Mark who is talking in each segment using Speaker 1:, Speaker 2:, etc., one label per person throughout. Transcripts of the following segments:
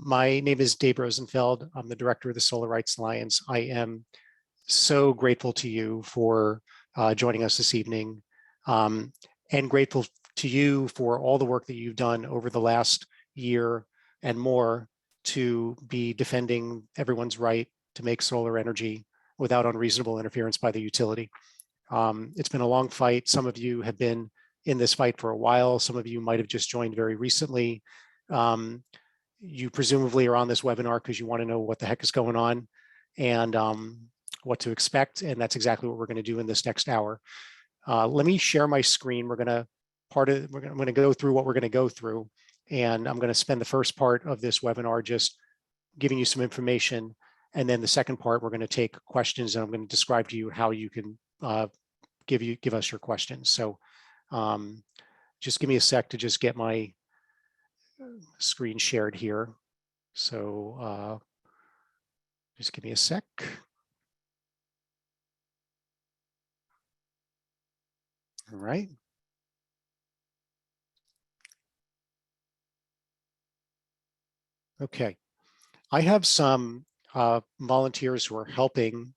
Speaker 1: My name is Dave Rosenfeld. I'm the director of the Solar Rights Alliance. I am so grateful to you for joining us this evening, and grateful to you for all the work that you've done over the last year and more to be defending everyone's right to make solar energy without unreasonable interference by the utility. It's been a long fight. Some of you have been in this fight for a while. Some of you might have just joined very recently. You presumably are on this webinar because you want to know what the heck is going on and what to expect. And that's exactly what we're going to do in this next hour. Let me share my screen. I'm going to go through what we're going to go through. And I'm going to spend the first part of this webinar just giving you some information. And then the second part, we're going to take questions, and I'm going to describe to you how you can give us your questions. So just give me a sec to just get my screen shared here. So just give me a sec. All right. Okay. I have some volunteers who are helping,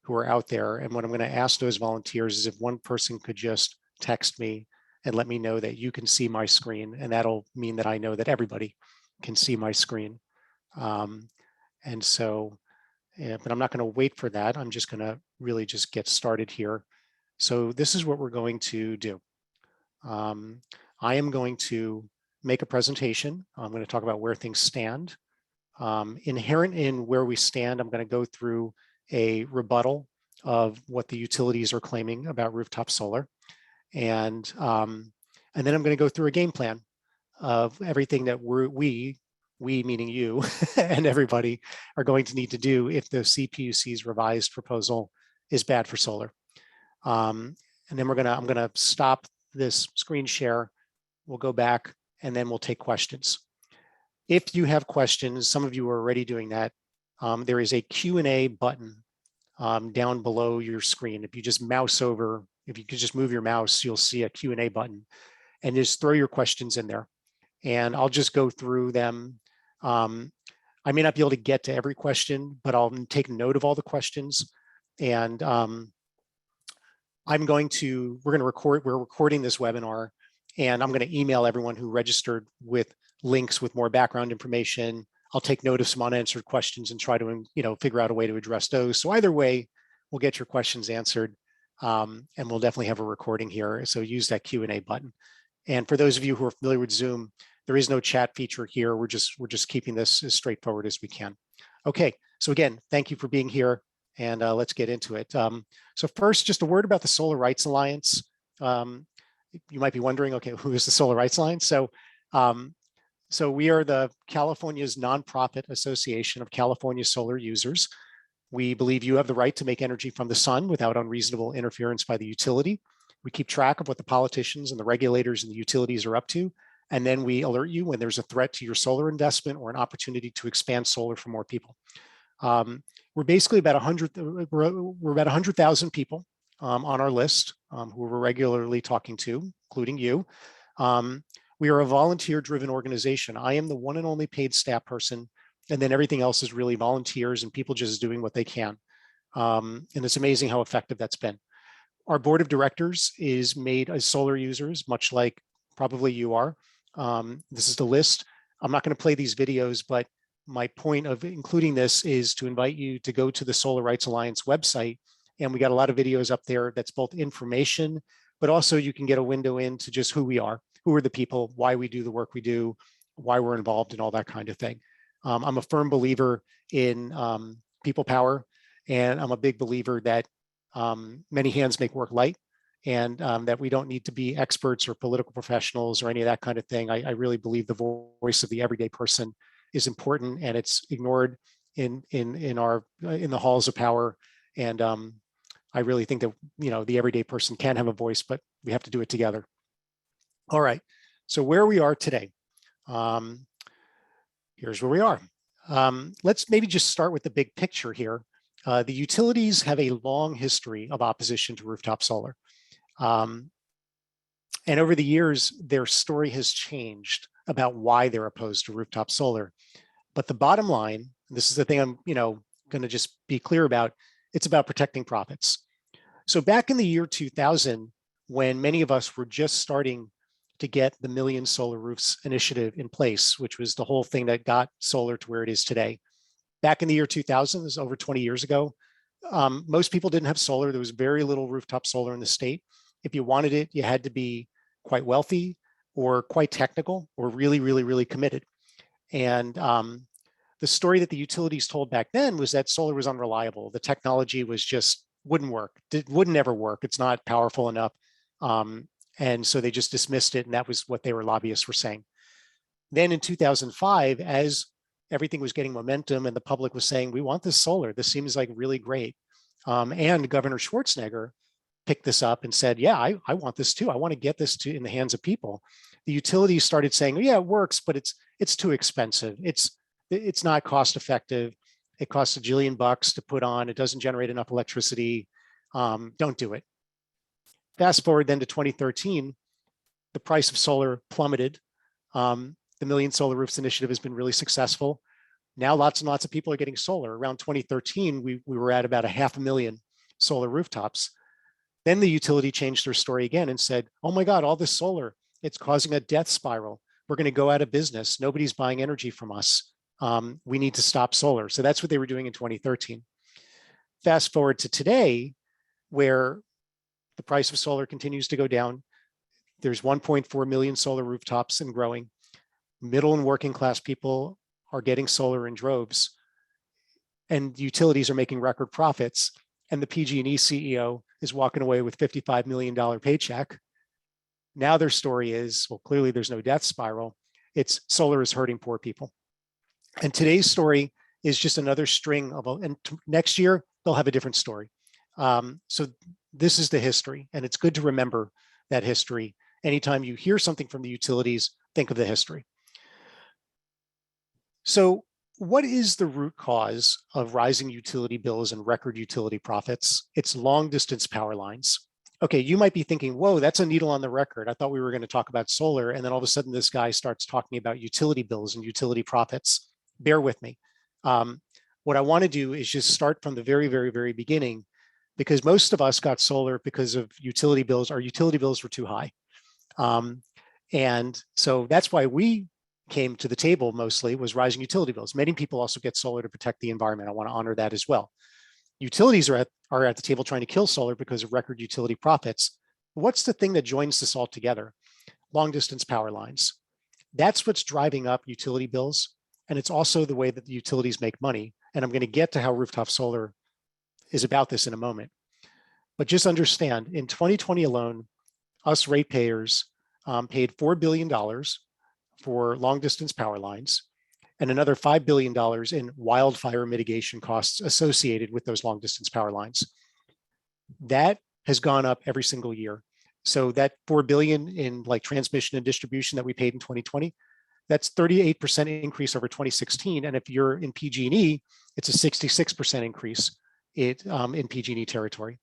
Speaker 1: who are out there. And what I'm going to ask those volunteers is if one person could just text me and let me know that you can see my screen. And that'll mean that I know that everybody can see my screen. And so, but I'm not going to wait for that. I'm just going to really just get started here. So this is what we're going to do. I am going to make a presentation. I'm going to talk about where things stand. Inherent in where we stand, I'm going to go through a rebuttal of what the utilities are claiming about rooftop solar. And then I'm going to go through a game plan of everything that we meaning you and everybody are going to need to do if the CPUC's revised proposal is bad for solar. And then I'm going to stop this screen share. We'll go back and then we'll take questions. If you have questions, some of you are already doing that. There is a Q&A button down below your screen. If you just mouse over, if you could just move your mouse, you'll see a Q&A button, and just throw your questions in there. And I'll just go through them. I may not be able to get to every question, but I'll take note of all the questions. And we're recording this webinar, and I'm going to email everyone who registered with links with more background information. I'll take note of some unanswered questions and try to, figure out a way to address those. So either way, we'll get your questions answered, and we'll definitely have a recording here. So use that Q&A button. And for those of you who are familiar with Zoom, there is no chat feature here. We're just keeping this as straightforward as we can. Okay, so again, thank you for being here, and let's get into it. So first, just a word about the Solar Rights Alliance. You might be wondering, okay, who is the Solar Rights Alliance? So we are the California's nonprofit association of California solar users. We believe you have the right to make energy from the sun without unreasonable interference by the utility. We keep track of what the politicians and the regulators and the utilities are up to, and then we alert you when there's a threat to your solar investment or an opportunity to expand solar for more people. We're basically about 100,000 people on our list who we're regularly talking to, including you. We are a volunteer-driven organization. I am the one and only paid staff person, and then everything else is really volunteers and people just doing what they can. And it's amazing how effective that's been. Our board of directors is made as solar users, much like probably you are. This is the list. I'm not going to play these videos, but my point of including this is to invite you to go to the Solar Rights Alliance website. And we got a lot of videos up there that's both information, but also you can get a window into just who we are, who are the people, why we do the work we do, why we're involved and all that kind of thing. I'm a firm believer in people power, and I'm a big believer that many hands make work light, and that we don't need to be experts or political professionals or any of that kind of thing. I really believe the voice of the everyday person is important, and it's ignored in the halls of power. And I really think that the everyday person can have a voice, but we have to do it together. All right, so where we are today. Here's where we are. Let's maybe just start with the big picture here. The utilities have a long history of opposition to rooftop solar. And over the years, their story has changed about why they're opposed to rooftop solar. But the bottom line, this is the thing I'm, going to just be clear about, it's about protecting profits. So back in the year 2000, when many of us were just starting to get the Million Solar Roofs initiative in place, which was the whole thing that got solar to where it is today. Back in the year 2000, this is over 20 years ago, most people didn't have solar. There was very little rooftop solar in the state. If you wanted it, you had to be quite wealthy or quite technical or really, really, really committed. And the story that the utilities told back then was that solar was unreliable. The technology was just wouldn't work. It wouldn't ever work. It's not powerful enough. And so they just dismissed it. And that was what their lobbyists were saying. Then in 2005, as everything was getting momentum and the public was saying, we want this solar, this seems like really great. And Governor Schwarzenegger picked this up and said, yeah, I want this too. I want to get this in the hands of people. The utilities started saying, oh, yeah, it works, but it's too expensive. It's not cost effective. It costs $1 jillion to put on. It doesn't generate enough electricity. Don't do it. Fast forward then to 2013, the price of solar plummeted. The Million Solar Roofs initiative has been really successful. Now lots and lots of people are getting solar. Around 2013, we were at about 500,000 solar rooftops. Then the utility changed their story again and said, oh my God, all this solar, it's causing a death spiral. We're going to go out of business. Nobody's buying energy from us. We need to stop solar. So that's what they were doing in 2013. Fast forward to today, where the price of solar continues to go down. There's 1.4 million solar rooftops and growing. Middle and working class people are getting solar in droves, and utilities are making record profits. And the PG&E CEO is walking away with $55 million paycheck. Now their story is, well, clearly there's no death spiral. It's solar is hurting poor people. And today's story is just another string of, and next year they'll have a different story. So this is the history, and it's good to remember that history. Anytime you hear something from the utilities, think of the history. So what is the root cause of rising utility bills and record utility profits? It's long distance power lines. Okay, you might be thinking, whoa, that's a needle on the record. I thought we were going to talk about solar. And then all of a sudden this guy starts talking about utility bills and utility profits. Bear with me. What I want to do is just start from the very, very, very beginning, because most of us got solar because of utility bills. Our utility bills were too high. And so that's why we came to the table mostly, was rising utility bills. Many people also get solar to protect the environment. I want to honor that as well. Utilities are at the table trying to kill solar because of record utility profits. What's the thing that joins this all together? Long distance power lines. That's what's driving up utility bills. And it's also the way that the utilities make money. And I'm going to get to how rooftop solar is about this in a moment. But just understand, in 2020 alone, us ratepayers paid $4 billion for long distance power lines and another $5 billion in wildfire mitigation costs associated with those long distance power lines. That has gone up every single year. So that $4 billion in like transmission and distribution that we paid in 2020, that's 38% increase over 2016. And if you're in PG&E, it's a 66% increase in PG&E territory.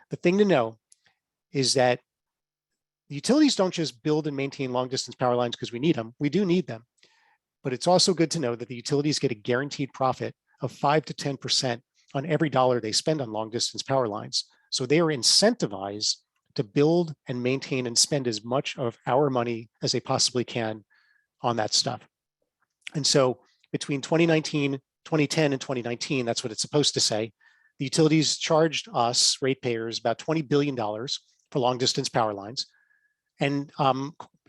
Speaker 1: The thing to know is that utilities don't just build and maintain long distance power lines because we need them. We do need them. But it's also good to know that the utilities get a guaranteed profit of 5 to 10% on every dollar they spend on long distance power lines. So they are incentivized to build and maintain and spend as much of our money as they possibly can on that stuff. And so between 2019, 2010 and 2019, that's what it's supposed to say, the utilities charged us, ratepayers, about $20 billion for long distance power lines. And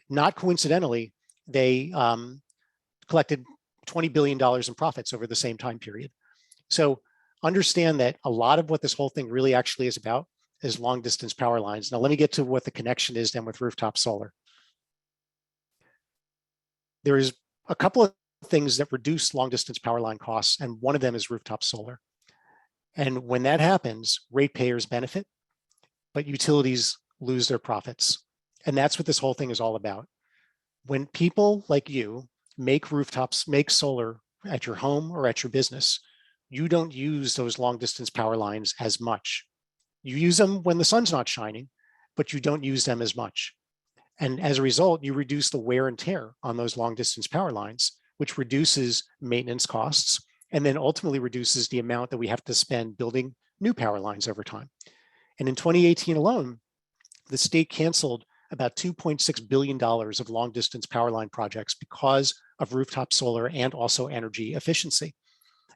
Speaker 1: not coincidentally, they collected $20 billion in profits over the same time period. So understand that a lot of what this whole thing really actually is about is long distance power lines. Now, let me get to what the connection is then with rooftop solar. There is a couple of things that reduce long distance power line costs, and one of them is rooftop solar. And when that happens, ratepayers benefit, but utilities lose their profits. And that's what this whole thing is all about. When people like you make rooftops, make solar at your home or at your business, you don't use those long distance power lines as much. You use them when the sun's not shining, but you don't use them as much. And as a result, you reduce the wear and tear on those long distance power lines. which reduces maintenance costs and then ultimately reduces the amount that we have to spend building new power lines over time. And in 2018 alone, the state canceled about $2.6 billion of long distance power line projects because of rooftop solar and also energy efficiency.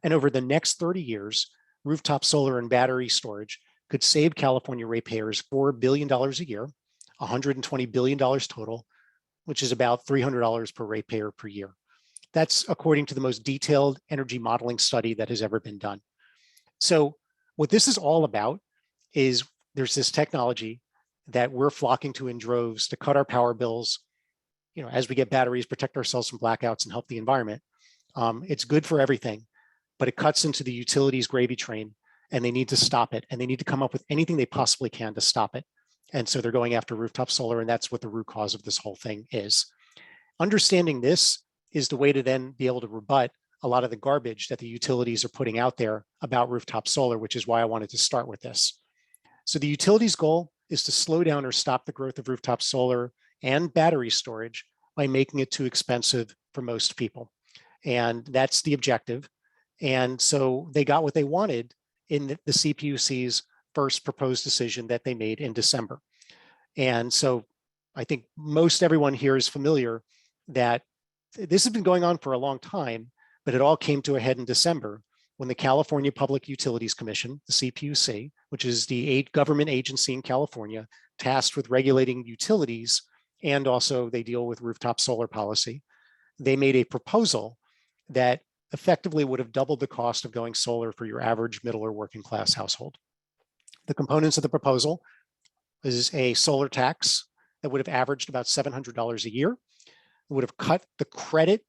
Speaker 1: And over the next 30 years, rooftop solar and battery storage could save California ratepayers $4 billion a year, $120 billion total, which is about $300 per ratepayer per year. That's according to the most detailed energy modeling study that has ever been done. So what this is all about is there's this technology that we're flocking to in droves to cut our power bills, as we get batteries, protect ourselves from blackouts and help the environment. It's good for everything, but it cuts into the utilities gravy train and they need to stop it. And they need to come up with anything they possibly can to stop it. And so they're going after rooftop solar, and that's what the root cause of this whole thing is. Understanding this is the way to then be able to rebut a lot of the garbage that the utilities are putting out there about rooftop solar, which is why I wanted to start with this. So the utilities' goal is to slow down or stop the growth of rooftop solar and battery storage by making it too expensive for most people. And that's the objective. And so they got what they wanted in the CPUC's first proposed decision that they made in December. And so I think most everyone here is familiar that this has been going on for a long time, but it all came to a head in December when the California Public Utilities Commission, the CPUC, which is the government agency in California tasked with regulating utilities, and also they deal with rooftop solar policy, they made a proposal that effectively would have doubled the cost of going solar for your average middle or working class household. The components of the proposal is a solar tax that would have averaged about $700 a year. It would have cut the credit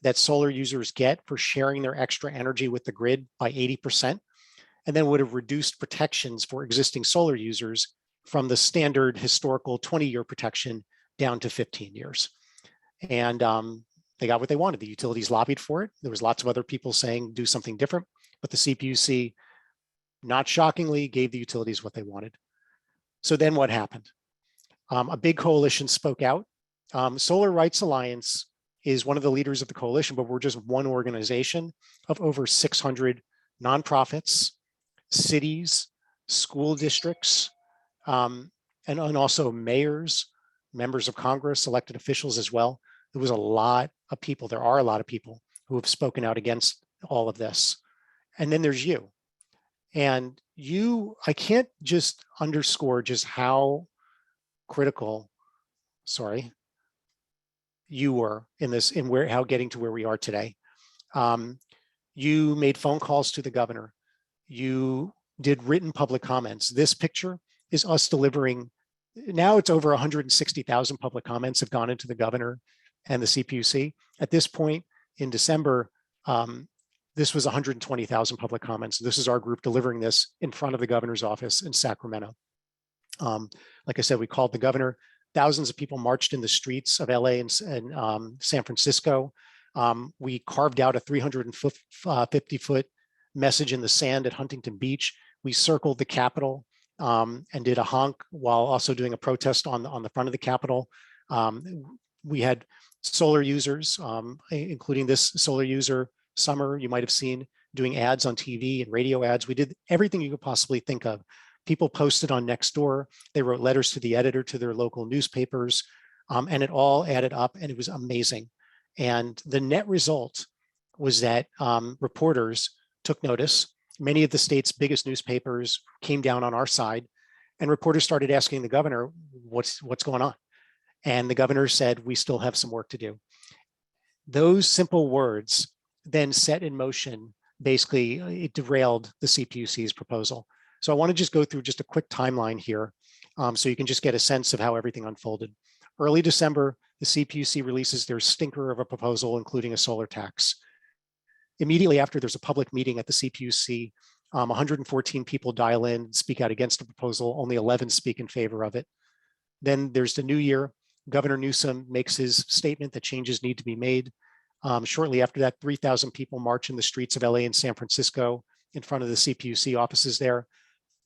Speaker 1: that solar users get for sharing their extra energy with the grid by 80%, and then would have reduced protections for existing solar users from the standard historical 20-year protection down to 15 years. And they got what they wanted. The utilities lobbied for it. There was lots of other people saying do something different, but the CPUC, not shockingly, gave the utilities what they wanted. So then what happened? A big coalition spoke out. Solar Rights Alliance is one of the leaders of the coalition, but we're just one organization of over 600 nonprofits, cities, school districts, and also mayors, members of Congress, elected officials as well. There was a lot of people, there are a lot of people who have spoken out against all of this. And then there's you. And you, I can't just underscore just how critical, you were in this, in how getting to where we are today. You made phone calls to the governor. You did written public comments. This picture is us delivering. Now it's over 160,000 public comments have gone into the governor and the CPUC. At this point in December, this was 120,000 public comments. This is our group delivering this in front of the governor's office in Sacramento. Like I said, we called the governor. Thousands of people marched in the streets of LA and San Francisco. We carved out a 350-foot message in the sand at Huntington Beach. We circled the Capitol and did a honk while also doing a protest on the front of the Capitol. We had solar users, including this solar user, Summer, you might have seen, doing ads on TV and radio ads. We did everything you could possibly think of. People posted on Nextdoor. They wrote letters to the editor, to their local newspapers, and it all added up, and it was amazing. And the net result was that reporters took notice. Many of the state's biggest newspapers came down on our side, and reporters started asking the governor, what's going on? And the governor said, we still have some work to do. Those simple words then set in motion, basically, it derailed the CPUC's proposal. So I want to just go through just a quick timeline here so you can just get a sense of how everything unfolded. Early December, the CPUC releases their stinker of a proposal, including a solar tax. Immediately after, there's a public meeting at the CPUC. 114 people dial in and speak out against the proposal. Only 11 speak in favor of it. Then there's the new year. Governor Newsom makes his statement that changes need to be made. Shortly after that, 3,000 people march in the streets of LA and San Francisco in front of the CPUC offices there.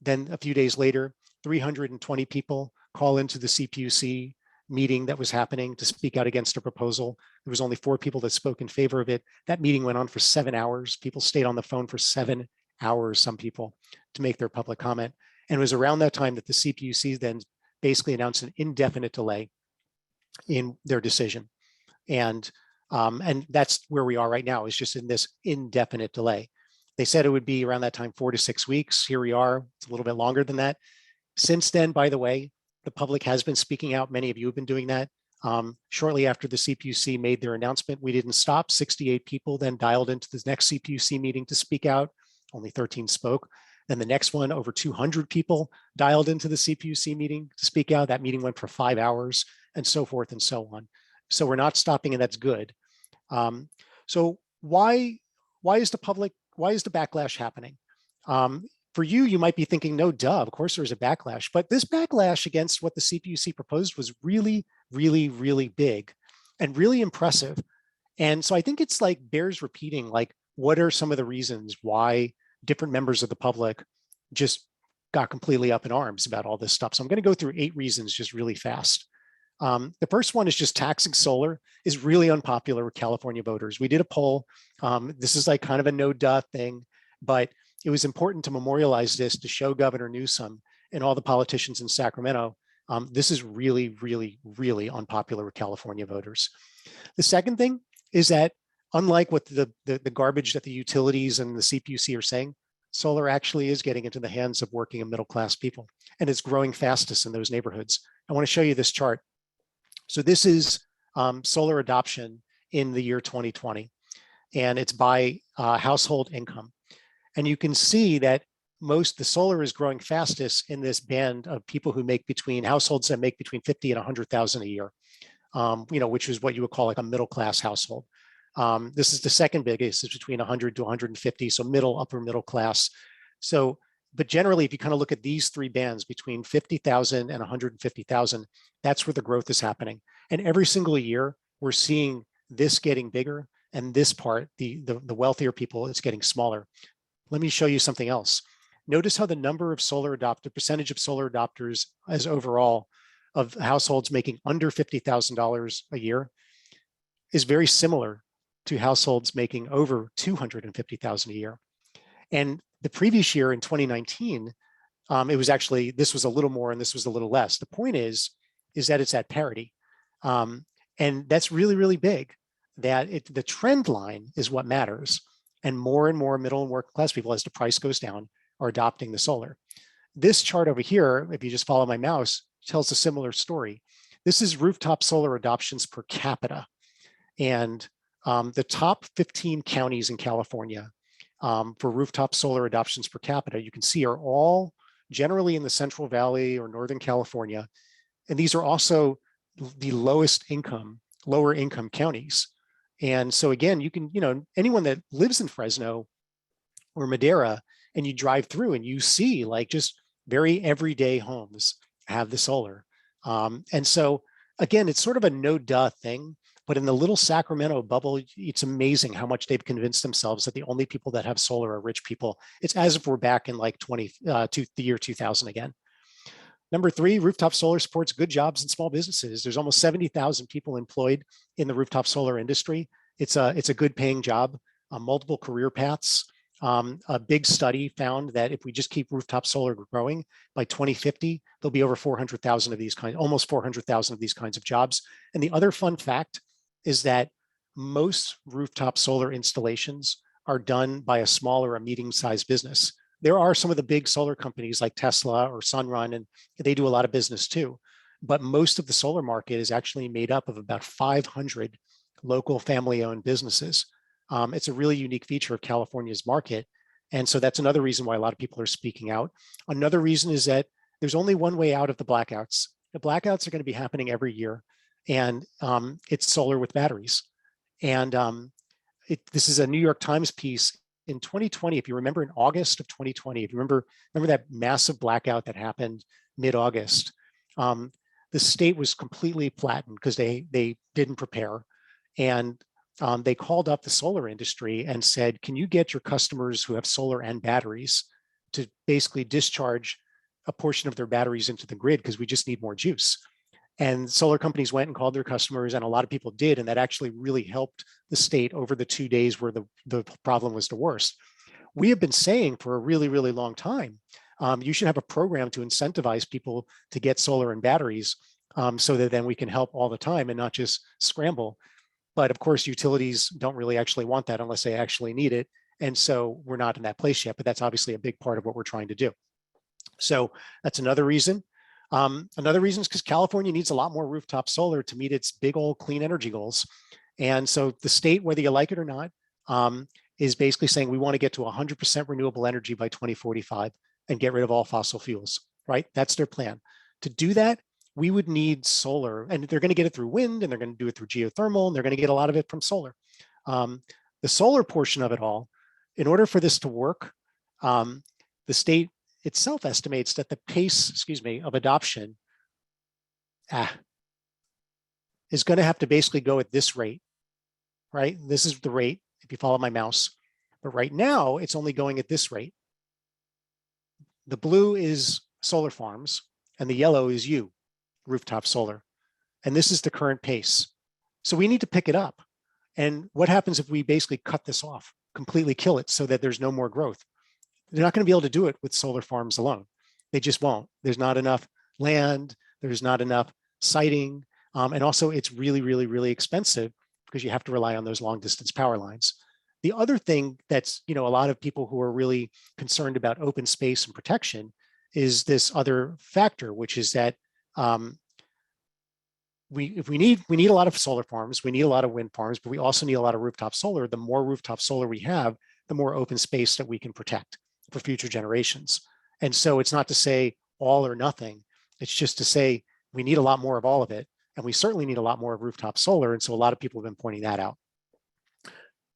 Speaker 1: Then a few days later, 320 people call into the CPUC meeting that was happening to speak out against a proposal. There was only 4 people that spoke in favor of it. That meeting went on for 7 hours. People stayed on the phone for 7 hours, some people, to make their public comment. And it was around that time that the CPUC then basically announced an indefinite delay in their decision. And that's where we are right now, is just in this indefinite delay. They said it would be around that time, 4 to 6 weeks. Here we are. It's a little bit longer than that. Since then, by the way, the public has been speaking out. Many of you have been doing that. Shortly after the CPUC made their announcement, we didn't stop. 68 people then dialed into the next CPUC meeting to speak out. Only 13 spoke. Then the next one, over 200 people dialed into the CPUC meeting to speak out. That meeting went for 5 hours, and so forth and so on. So we're not stopping, and that's good. So why is the backlash happening? For you, you might be thinking, no, duh, of course there's a backlash. But this backlash against what the CPUC proposed was really, really, really big and really impressive. And so I think it's like bears repeating, like, what are some of the reasons why different members of the public just got completely up in arms about all this stuff? So I'm going to go through 8 reasons just really fast. The first one is just taxing solar is really unpopular with California voters. We did a poll. This is like kind of a no duh thing, but it was important to memorialize this to show Governor Newsom and all the politicians in Sacramento. This is really, really, really unpopular with California voters. The second thing is that unlike what the garbage that the utilities and the CPUC are saying, solar actually is getting into the hands of working and middle-class people, and it's growing fastest in those neighborhoods. I want to show you this chart. So this is solar adoption in the year 2020, and it's by household income. And you can see that the solar is growing fastest in this band of people who make households that make between 50 and 100,000 a year, which is what you would call like a middle-class household. This is the second biggest, is between 100 to 150, so upper middle class. So, but generally, if you kind of look at these 3 bands between 50,000 and 150,000, that's where the growth is happening. And every single year, we're seeing this getting bigger, and this part, the wealthier people, is getting smaller. Let me show you something else. Notice how the percentage of solar adopters as overall of households making under $50,000 a year is very similar to households making over $250,000 a year. And the previous year in 2019, it was actually, this was a little more and this was a little less. The point is that it's at parity. And that's really, really big. The trend line is what matters. And more middle and working class people, as the price goes down, are adopting the solar. This chart over here, if you just follow my mouse, tells a similar story. This is rooftop solar adoptions per capita. And the top 15 counties in California for rooftop solar adoptions per capita, you can see, are all generally in the Central Valley or Northern California. And these are also the lower income counties. And so again, you can, anyone that lives in Fresno or Madera, and you drive through and you see like just very everyday homes have the solar. And so again, it's sort of a no duh thing, but in the little Sacramento bubble, it's amazing how much they've convinced themselves that the only people that have solar are rich people. It's as if we're back in like the year 2000 again. Number 3, rooftop solar supports good jobs and small businesses. There's almost 70,000 people employed in the rooftop solar industry. It's a good paying job, multiple career paths. A big study found that if we just keep rooftop solar growing, by 2050, there'll be over 400,000 of these almost 400,000 of these kinds of jobs. And the other fun fact is that most rooftop solar installations are done by a small or a medium-sized business. There are some of the big solar companies like Tesla or Sunrun, and they do a lot of business too. But most of the solar market is actually made up of about 500 local family-owned businesses. It's a really unique feature of California's market. And so that's another reason why a lot of people are speaking out. Another reason is that there's only one way out of the blackouts. The blackouts are going to be happening every year, and it's solar with batteries. And this is a New York Times piece in 2020. If you remember, in August of 2020, if you remember that massive blackout that happened mid-August, the state was completely flattened because they didn't prepare. And they called up the solar industry and said, can you get your customers who have solar and batteries to basically discharge a portion of their batteries into the grid, because we just need more juice. And solar companies went and called their customers, and a lot of people did. And that actually really helped the state over the 2 days where the problem was the worst. We have been saying for a really, really long time, you should have a program to incentivize people to get solar and batteries, so that then we can help all the time and not just scramble. But of course, utilities don't really actually want that unless they actually need it. And so we're not in that place yet, but that's obviously a big part of what we're trying to do. So that's another reason. Another reason is because California needs a lot more rooftop solar to meet its big old clean energy goals. And so the state, whether you like it or not, is basically saying we want to get to 100% renewable energy by 2045 and get rid of all fossil fuels, right? That's their plan. To do that, we would need solar, and they're going to get it through wind, and they're going to do it through geothermal, and they're going to get a lot of it from solar. The solar portion of it all, in order for this to work, the state itself estimates that the pace, of adoption is going to have to basically go at this rate, right? This is the rate if you follow my mouse. But right now, it's only going at this rate. The blue is solar farms, and the yellow is you, rooftop solar. And this is the current pace. So we need to pick it up. And what happens if we basically cut this off, completely kill it so that there's no more growth? They're not going to be able to do it with solar farms alone. They just won't. There's not enough land. There's not enough siting. And also it's really, really, really expensive because you have to rely on those long distance power lines. The other thing that's, a lot of people who are really concerned about open space and protection is this other factor, which is that we need a lot of solar farms, we need a lot of wind farms, but we also need a lot of rooftop solar. The more rooftop solar we have, the more open space that we can protect for future generations. And so it's not to say all or nothing. It's just to say we need a lot more of all of it. And we certainly need a lot more of rooftop solar. And so a lot of people have been pointing that out.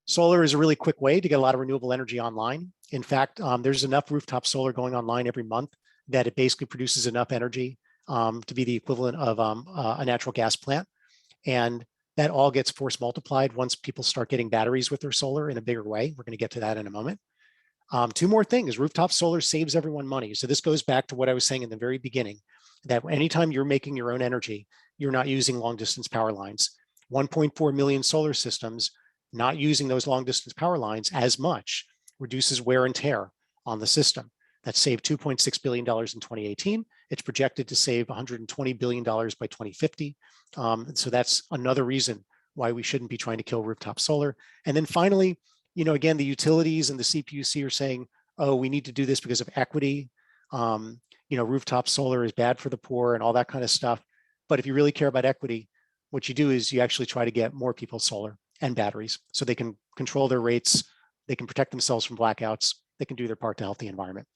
Speaker 1: Solar is a really quick way to get a lot of renewable energy online. In fact, there's enough rooftop solar going online every month that it basically produces enough energy to be the equivalent of a natural gas plant. And that all gets force multiplied once people start getting batteries with their solar in a bigger way. We're going to get to that in a moment. Two more things. Rooftop solar saves everyone money. So this goes back to what I was saying in the very beginning, that anytime you're making your own energy, you're not using long distance power lines. 1.4 million solar systems, not using those long distance power lines as much reduces wear and tear on the system. That saved $2.6 billion in 2018. It's projected to save $120 billion by 2050. So that's another reason why we shouldn't be trying to kill rooftop solar. And then finally, again, the utilities and the CPUC are saying, oh, we need to do this because of equity. Rooftop solar is bad for the poor and all that kind of stuff. But if you really care about equity, what you do is you actually try to get more people solar and batteries so they can control their rates, they can protect themselves from blackouts, they can do their part to help the environment.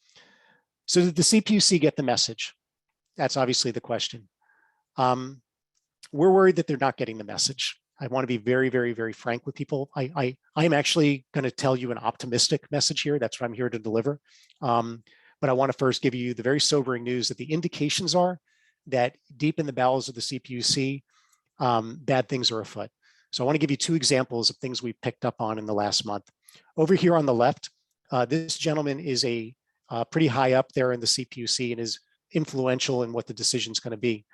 Speaker 1: So did the CPUC get the message? That's obviously the question. We're worried that they're not getting the message. I want to be very, very, very frank with people. I'm actually going to tell you an optimistic message here. That's what I'm here to deliver. But I want to first give you the very sobering news that the indications are that deep in the bowels of the CPUC, bad things are afoot. So I want to give you two examples of things we picked up on in the last month. Over here on the left, this gentleman is pretty high up there in the CPUC and is influential in what the decision is going to be.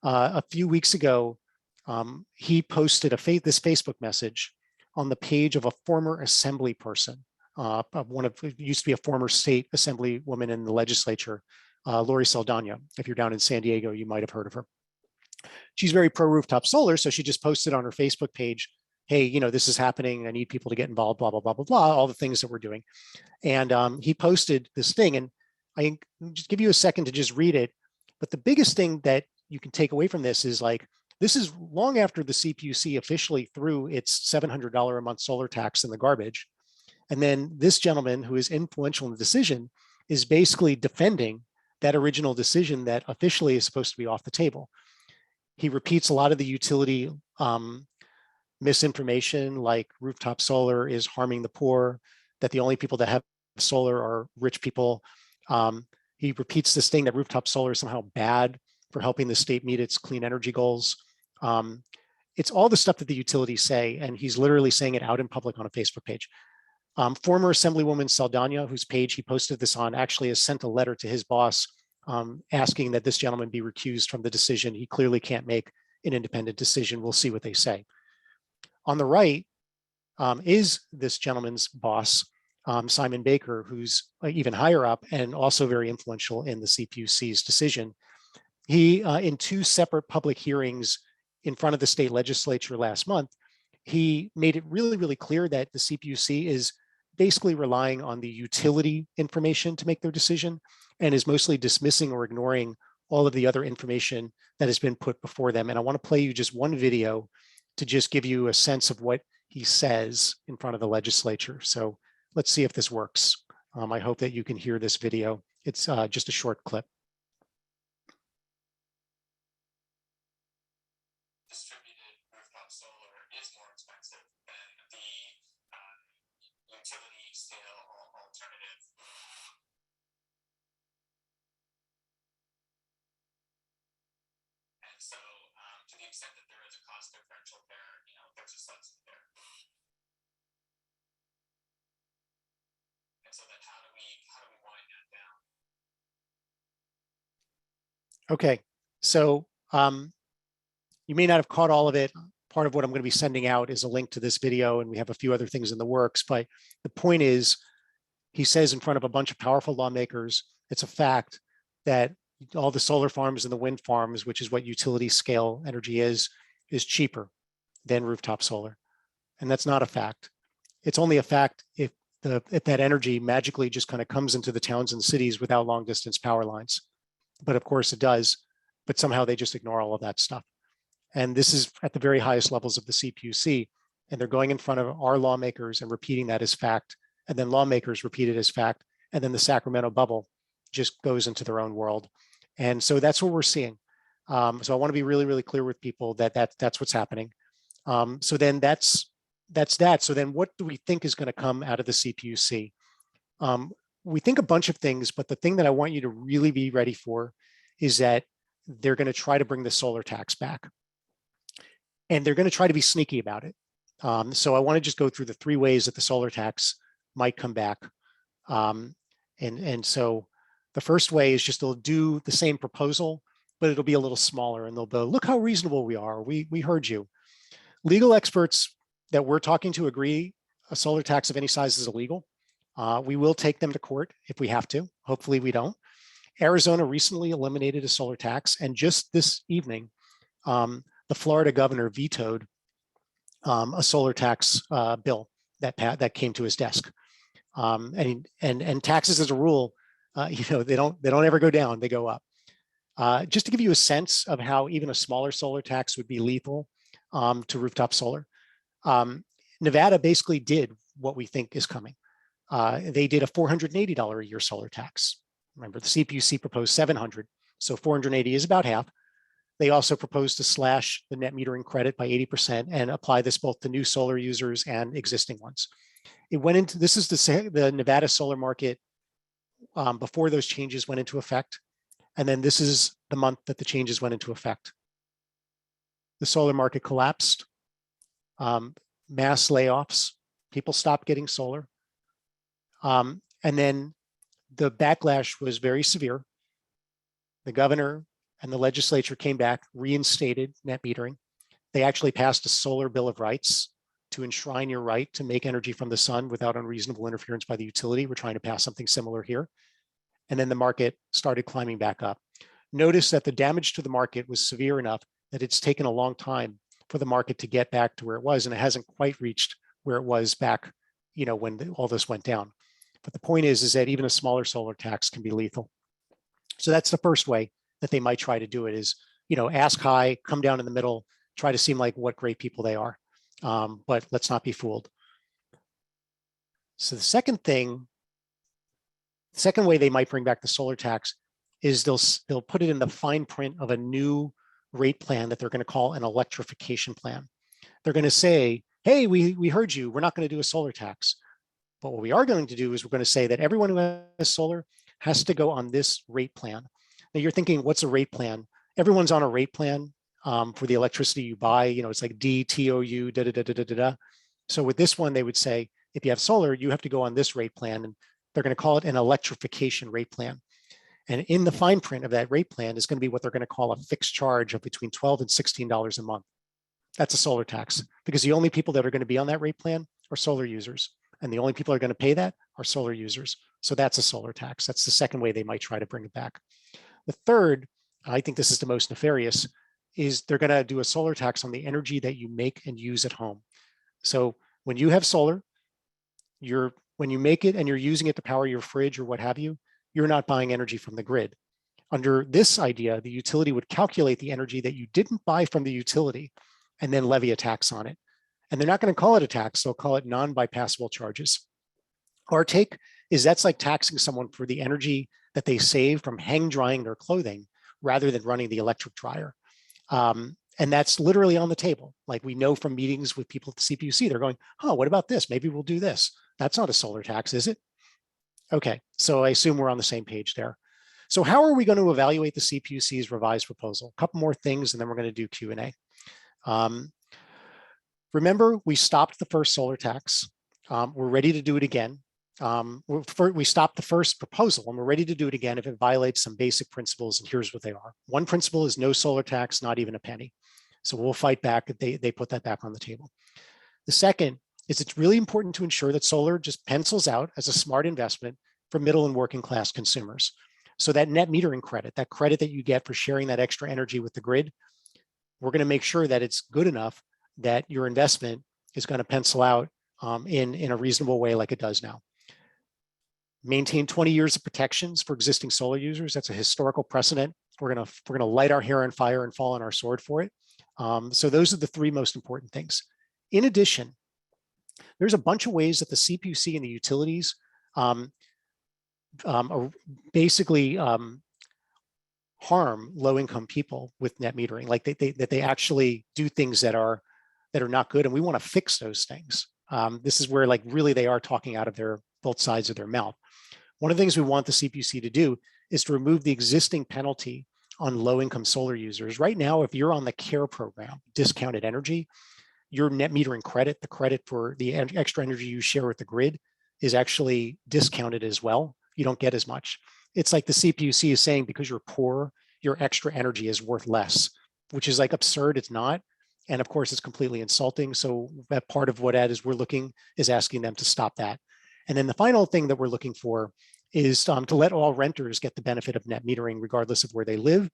Speaker 1: A few weeks ago, he posted this Facebook message on the page of a former assembly person, used to be a former state assembly woman in the legislature, Lori Saldana. If you're down in San Diego, you might have heard of her. She's very pro rooftop solar, so she just posted on her Facebook page, hey, this is happening. I need people to get involved, blah, blah, blah, blah, blah, all the things that we're doing. And he posted this thing, and I just give you a second to just read it. But the biggest thing that you can take away from this is this is long after the CPUC officially threw its $700 a month solar tax in the garbage. And then this gentleman, who is influential in the decision, is basically defending that original decision that officially is supposed to be off the table. He repeats a lot of the utility misinformation, like rooftop solar is harming the poor, that the only people that have solar are rich people. He repeats this thing that rooftop solar is somehow bad for helping the state meet its clean energy goals. It's all the stuff that the utilities say, and he's literally saying it out in public on a Facebook page. Former Assemblywoman Saldana, whose page he posted this on, actually has sent a letter to his boss asking that this gentleman be recused from the decision. He clearly can't make an independent decision. We'll see what they say. On the right is this gentleman's boss, Simon Baker, who's even higher up and also very influential in the CPUC's decision. He, in two separate public hearings in front of the state legislature last month, he made it really, really clear that the CPUC is basically relying on the utility information to make their decision and is mostly dismissing or ignoring all of the other information that has been put before them. And I want to play you just one video to just give you a sense of what he says in front of the legislature. So let's see if this works. I hope that you can hear this video. It's just a short clip.
Speaker 2: Distributed rooftop solar is more expensive than the utility scale alternative. And so to the extent that there is a cost differential there, there's a subsidy there. And so then how do we wind that down?
Speaker 1: Okay, so you may not have caught all of it. Part of what I'm going to be sending out is a link to this video, and we have a few other things in the works. But the point is, he says in front of a bunch of powerful lawmakers, it's a fact that all the solar farms and the wind farms, which is what utility scale energy is cheaper than rooftop solar. And that's not a fact. It's only a fact if that energy magically just kind of comes into the towns and cities without long distance power lines. But of course it does, but somehow they just ignore all of that stuff. And this is at the very highest levels of the CPUC. And they're going in front of our lawmakers and repeating that as fact. And then lawmakers repeat it as fact. And then the Sacramento bubble just goes into their own world. And so that's what we're seeing. So I want to be really, really clear with people that that's what's happening. So then that's that. So then what do we think is going to come out of the CPUC? We think a bunch of things, but the thing that I want you to really be ready for is that they're going to try to bring the solar tax back. And they're going to try to be sneaky about it. So I want to just go through the three ways that the solar tax might come back. And so the first way is just they'll do the same proposal, but it'll be a little smaller, and they'll go, look how reasonable we are. We heard you. Legal experts that we're talking to agree a solar tax of any size is illegal. We will take them to court if we have to. Hopefully we don't. Arizona recently eliminated a solar tax, and just this evening, the Florida governor vetoed a solar tax bill that came to his desk. And taxes as a rule, they don't ever go down; they go up. Just to give you a sense of how even a smaller solar tax would be lethal to rooftop solar, Nevada basically did what we think is coming. They did a $480 a year solar tax. Remember, the CPUC proposed $700, so $480 is about half. They also proposed to slash the net metering credit by 80% and apply this both to new solar users and existing ones. It went into, this is the Nevada solar market before those changes went into effect. And then this is the month that the changes went into effect. The solar market collapsed, mass layoffs, people stopped getting solar. And then the backlash was very severe. The governor and the legislature came back, reinstated net metering. They actually passed a solar bill of rights to enshrine your right to make energy from the sun without unreasonable interference by the utility. We're trying to pass something similar here. And then the market started climbing back up. Notice that the damage to the market was severe enough that it's taken a long time for the market to get back to where it was, and it hasn't quite reached where it was back, when all this went down. But the point is that even a smaller solar tax can be lethal. So that's the first way that they might try to do it is, ask high, come down in the middle, try to seem like what great people they are. But let's not be fooled. So the second way they might bring back the solar tax is they'll put it in the fine print of a new rate plan that they're going to call an electrification plan. They're going to say, hey, we heard you, we're not going to do a solar tax. But what we are going to do is we're going to say that everyone who has solar has to go on this rate plan. Now you're thinking, what's a rate plan? Everyone's on a rate plan for the electricity you buy. It's like DTOU, da da da da da da. So with this one, they would say, if you have solar, you have to go on this rate plan, and they're going to call it an electrification rate plan. And in the fine print of that rate plan is going to be what they're going to call a fixed charge of between $12 and $16 a month. That's a solar tax, because the only people that are going to be on that rate plan are solar users. And the only people that are going to pay that are solar users. So that's a solar tax. That's the second way they might try to bring it back. The third, I think this is the most nefarious, is they're going to do a solar tax on the energy that you make and use at home. So when you have solar, when you make it and you're using it to power your fridge or what have you, you're not buying energy from the grid. Under this idea, the utility would calculate the energy that you didn't buy from the utility and then levy a tax on it. And they're not going to call it a tax, they'll call it non-bypassable charges. Our take is that's like taxing someone for the energy that they save from hang drying their clothing rather than running the electric dryer. And that's literally on the table. Like we know from meetings with people at the CPUC, they're going, oh, what about this? Maybe we'll do this. That's not a solar tax, is it? Okay, so I assume we're on the same page there. So how are we going to evaluate the CPUC's revised proposal? A couple more things, and then we're going to do Q&A. Remember, we stopped the first solar tax. We're ready to do it again. We stopped the first proposal, and we're ready to do it again if it violates some basic principles, and here's what they are. One principle is no solar tax, not even a penny. So we'll fight back if they put that back on the table. The second is it's really important to ensure that solar just pencils out as a smart investment for middle and working class consumers. So that net metering credit, that credit that you get for sharing that extra energy with the grid, we're going to make sure that it's good enough that your investment is going to pencil out in a reasonable way like it does now. Maintain 20 years of protections for existing solar users. That's a historical precedent. We're going to light our hair on fire and fall on our sword for it. So those are the three most important things. In addition, there's a bunch of ways that the CPUC and the utilities basically harm low-income people with net metering. Like they actually do things that are not good, and we want to fix those things. This is where like really they are talking out of both sides of their mouth. One of the things we want the CPUC to do is to remove the existing penalty on low-income solar users. Right now, if you're on the CARE program, discounted energy, your net metering credit, the credit for the extra energy you share with the grid, is actually discounted as well. You don't get as much. It's like the CPUC is saying because you're poor, your extra energy is worth less, which is like absurd. It's not. And of course, it's completely insulting. So that part of what Ed is asking them to stop that. And then the final thing that we're looking for is to let all renters get the benefit of net metering regardless of where they live.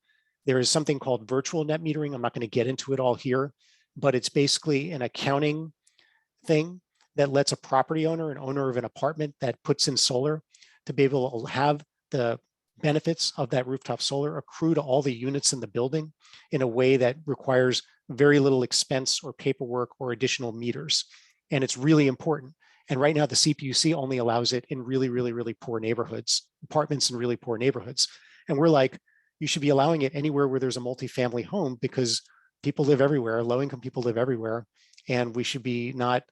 Speaker 1: There is something called virtual net metering. I'm not going to get into it all here, but it's basically an accounting thing that lets a property owner, an owner of an apartment that puts in solar, to be able to have the benefits of that rooftop solar accrue to all the units in the building in a way that requires very little expense or paperwork or additional meters. And it's really important. And right now the CPUC only allows it in really, really, really poor neighborhoods, apartments in really poor neighborhoods. And we're like, you should be allowing it anywhere where there's a multifamily home, because people live everywhere, low-income people live everywhere. And we should be not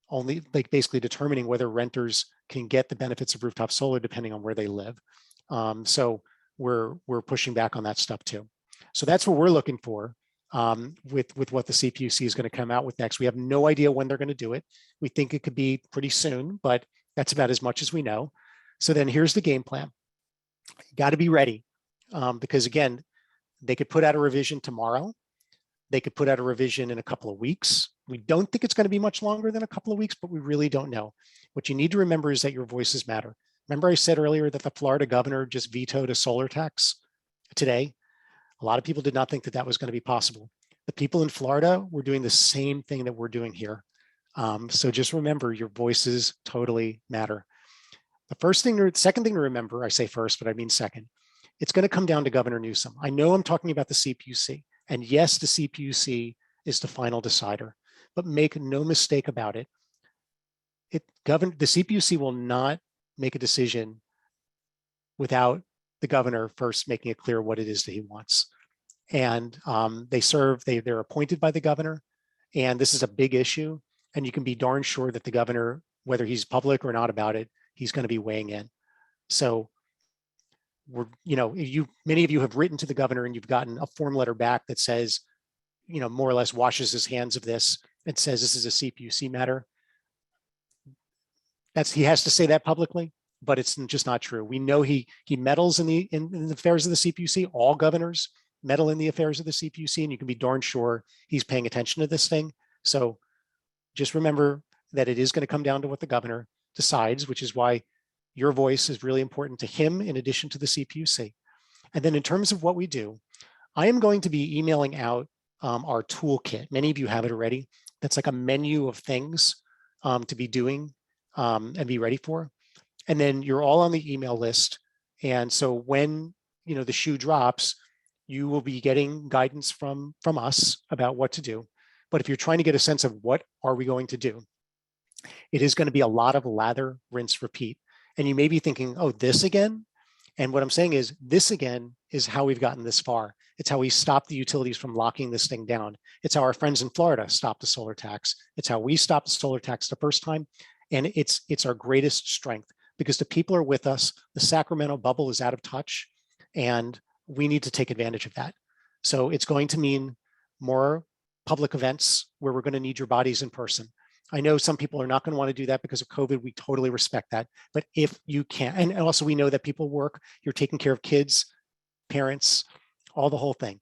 Speaker 1: only like basically determining whether renters can get the benefits of rooftop solar depending on where they live. So we're pushing back on that stuff too. So that's what we're looking for with what the CPUC is going to come out with next. We have no idea when they're going to do it. We think it could be pretty soon, but that's about as much as we know. So then here's the game plan. You got to be ready because again, they could put out a revision tomorrow. They could put out a revision in a couple of weeks. We don't think it's going to be much longer than a couple of weeks, but we really don't know. What you need to remember is that your voices matter. Remember I said earlier that the Florida governor just vetoed a solar tax today? A lot of people did not think that that was going to be possible. The people in Florida were doing the same thing that we're doing here. So just remember your voices totally matter. The second thing to remember, I say first, but I mean second, it's going to come down to Governor Newsom. I know I'm talking about the CPUC, and yes, the CPUC is the final decider, but make no mistake about it. The CPUC will not make a decision without the governor first making it clear what it is that he wants. And they're appointed by the governor, and this is a big issue. And you can be darn sure that the governor, whether he's public or not about it, he's going to be weighing in. So many of you have written to the governor and you've gotten a form letter back that says, more or less washes his hands of this and says this is a CPUC matter. He has to say that publicly, but it's just not true. We know he meddles in the affairs of the CPUC. All governors meddle in the affairs of the CPUC, and you can be darn sure he's paying attention to this thing. So just remember that it is going to come down to what the governor decides, which is why your voice is really important to him in addition to the CPUC. And then in terms of what we do, I am going to be emailing out our toolkit. Many of you have it already. That's like a menu of things to be doing and be ready for. And then you're all on the email list. And so when the shoe drops, you will be getting guidance from us about what to do. But if you're trying to get a sense of what are we going to do, it is going to be a lot of lather, rinse, repeat. And you may be thinking, oh, this again? And what I'm saying is this again is how we've gotten this far. It's how we stopped the utilities from locking this thing down. It's how our friends in Florida stopped the solar tax. It's how we stopped the solar tax the first time. And it's our greatest strength because the people are with us. The Sacramento bubble is out of touch and we need to take advantage of that. So it's going to mean more public events where we're going to need your bodies in person. I know some people are not going to want to do that because of COVID. We totally respect that. But if you can, and also we know that people work, you're taking care of kids, parents, all the whole thing.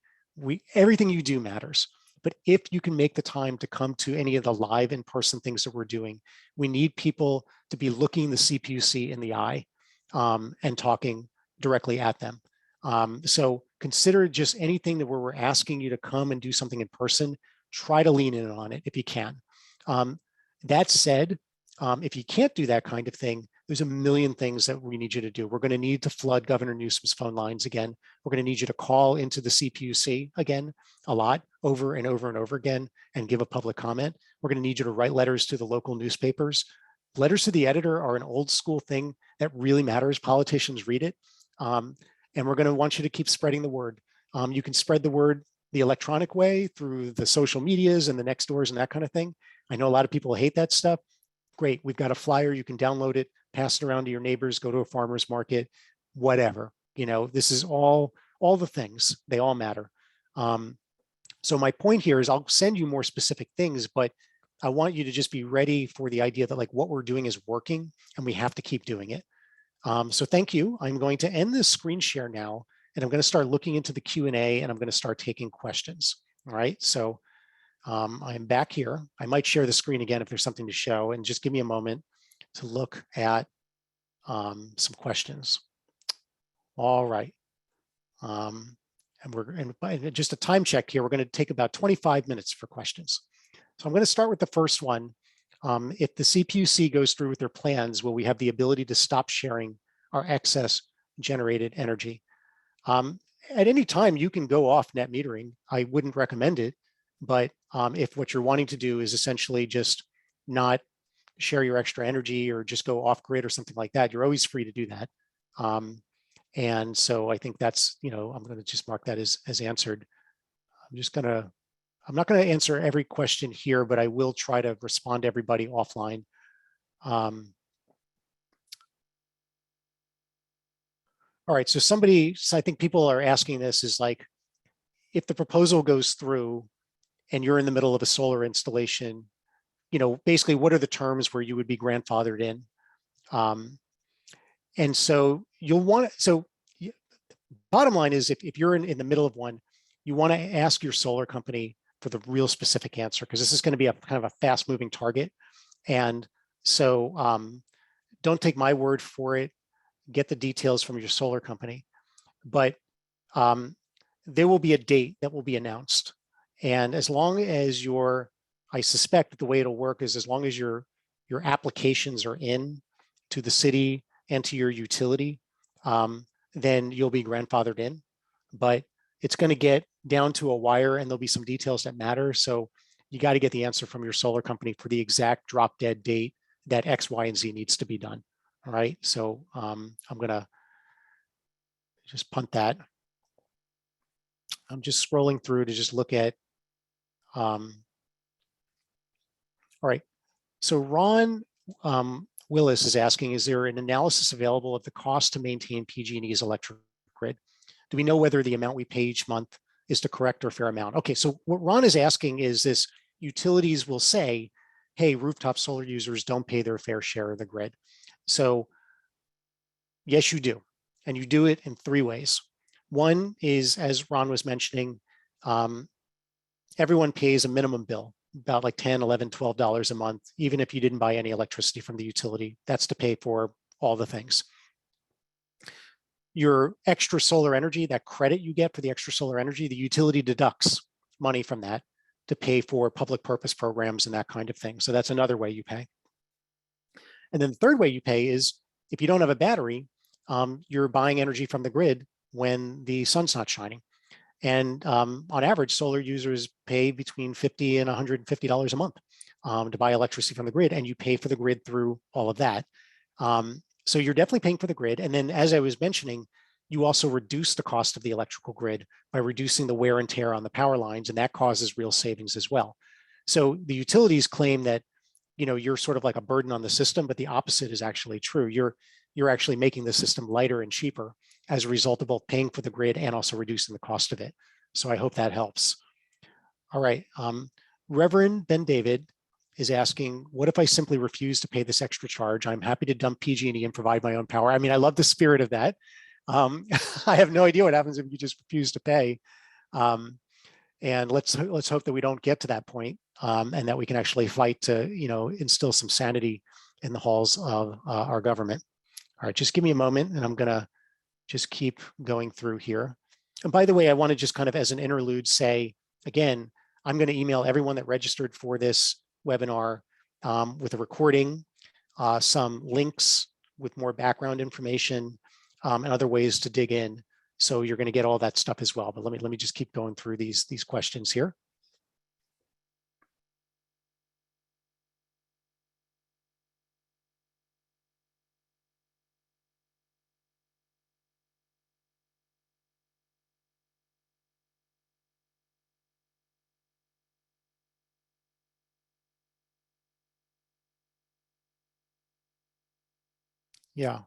Speaker 1: Everything you do matters. But if you can make the time to come to any of the live in-person things that we're doing, we need people to be looking the CPUC in the eye and talking directly at them. So consider just anything that where we're asking you to come and do something in person, try to lean in on it if you can. That said, if you can't do that kind of thing, there's a million things that we need you to do. We're going to need to flood Governor Newsom's phone lines again. We're going to need you to call into the CPUC again a lot, over and over and over again, and give a public comment. We're going to need you to write letters to the local newspapers. Letters to the editor are an old school thing that really matters. Politicians read it. And we're going to want you to keep spreading the word. You can spread the word the electronic way through the social medias and the next doors and that kind of thing. I know a lot of people hate that stuff. Great. We've got a flyer. You can download it, pass it around to your neighbors, go to a farmer's market, whatever. This is all the things. They all matter. So my point here is I'll send you more specific things, but I want you to just be ready for the idea that like what we're doing is working and we have to keep doing it. So thank you. I'm going to end this screen share now, and I'm going to start looking into the Q&A and I'm going to start taking questions. All right. So I'm back here. I might share the screen again if there's something to show, and just give me a moment to look at some questions. All right. And just a time check here. We're going to take about 25 minutes for questions. So I'm going to start with the first one. If the CPUC goes through with their plans, will we have the ability to stop sharing our excess generated energy? At any time, you can go off net metering. I wouldn't recommend it. But if what you're wanting to do is essentially just not share your extra energy or just go off grid or something like that, you're always free to do that. And so I think that's, I'm going to just mark that as answered. I'm not going to answer every question here, but I will try to respond to everybody offline. All right, so I think people are asking this is like, if the proposal goes through, and you're in the middle of a solar installation, basically what are the terms where you would be grandfathered in? And so bottom line is if you're in the middle of one, you want to ask your solar company for the real specific answer, because this is going to be a kind of a fast moving target. And so don't take my word for it, get the details from your solar company, but there will be a date that will be announced. And as long as I suspect that the way it'll work is as long as your applications are in to the city and to your utility, then you'll be grandfathered in. But it's going to get down to a wire and there'll be some details that matter. So you got to get the answer from your solar company for the exact drop dead date that X, Y, and Z needs to be done. All right. So I'm going to just punt that. I'm just scrolling through to just look at all right. So Ron Willis is asking, is there an analysis available of the cost to maintain PG&E's electric grid? Do we know whether the amount we pay each month is the correct or fair amount? Okay, so what Ron is asking is this: utilities will say, hey, rooftop solar users don't pay their fair share of the grid. So Yes, you do. And you do it in three ways. One is, as Ron was mentioning, um, everyone pays a minimum bill, about like 10, 11, $12 a month, even if you didn't buy any electricity from the utility. That's to pay for all the things. Your extra solar energy, that credit you get for the extra solar energy, the utility deducts money from that to pay for public purpose programs and that kind of thing. So that's another way you pay. And then the third way you pay is if you don't have a battery, you're buying energy from the grid when the sun's not shining. And on average, solar users pay between $50 and $150 a month to buy electricity from the grid, and you pay for the grid through all of that. So you're definitely paying for the grid. And then, as I was mentioning, you also reduce the cost of the electrical grid by reducing the wear and tear on the power lines, and that causes real savings as well. So the utilities claim that you're sort of like a burden on the system, but the opposite is actually true. You're actually making the system lighter and cheaper as a result of both paying for the grid and also reducing the cost of it. So I hope that helps. All right. Reverend Ben David is asking, what if I simply refuse to pay this extra charge? I'm happy to dump PG&E and provide my own power. I mean, I love the spirit of that. I have no idea what happens if you just refuse to pay. And let's hope that we don't get to that point, and that we can actually fight to instill some sanity in the halls of our government. All right, just give me a moment, and I'm gonna just keep going through here. And by the way, I want to just kind of as an interlude say again, I'm going to email everyone that registered for this webinar with a recording, some links with more background information, and other ways to dig in. So you're going to get all that stuff as well. But let me just keep going through these questions here. Yeah.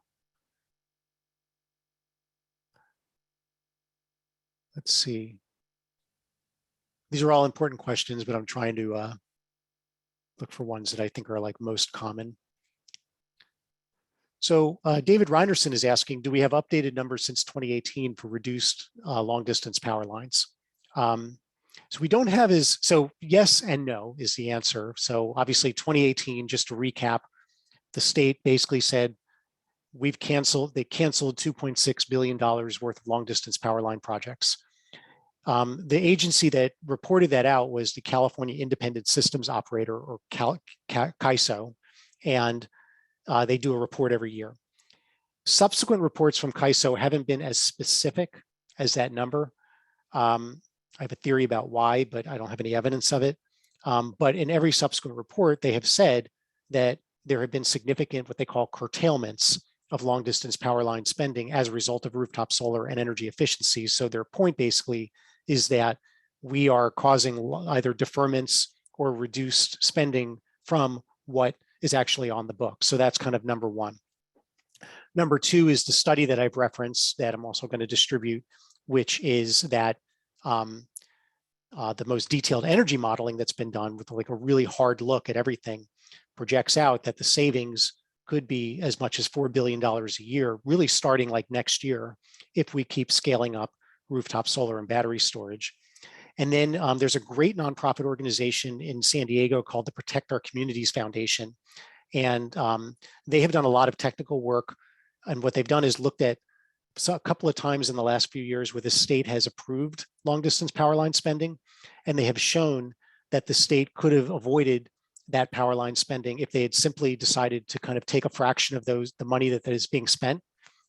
Speaker 1: Let's see. These are all important questions, but I'm trying to look for ones that I think are like most common. So David Reinerson is asking, do we have updated numbers since 2018 for reduced long distance power lines? So we don't have so yes and no is the answer. So obviously 2018, just to recap, the state basically said, they canceled $2.6 billion worth of long distance power line projects. The agency that reported that out was the California Independent Systems Operator, or CAISO, and they do a report every year. Subsequent reports from CAISO haven't been as specific as that number. I have a theory about why, but I don't have any evidence of it. But in every subsequent report, they have said that there have been significant, what they call curtailments of long distance power line spending as a result of rooftop solar and energy efficiency. So their point basically is that we are causing either deferments or reduced spending from what is actually on the book. So that's kind of number one. Number two is the study that I've referenced that I'm also going to distribute, which is that the most detailed energy modeling that's been done with like a really hard look at everything projects out that the savings could be as much as $4 billion a year, really starting like next year, if we keep scaling up rooftop solar and battery storage. And then there's a great nonprofit organization in San Diego called the Protect Our Communities Foundation. And they have done a lot of technical work. And what they've done is looked at a couple of times in the last few years where the state has approved long distance power line spending. And they have shown that the state could have avoided that power line spending if they had simply decided to kind of take a fraction of the money that is being spent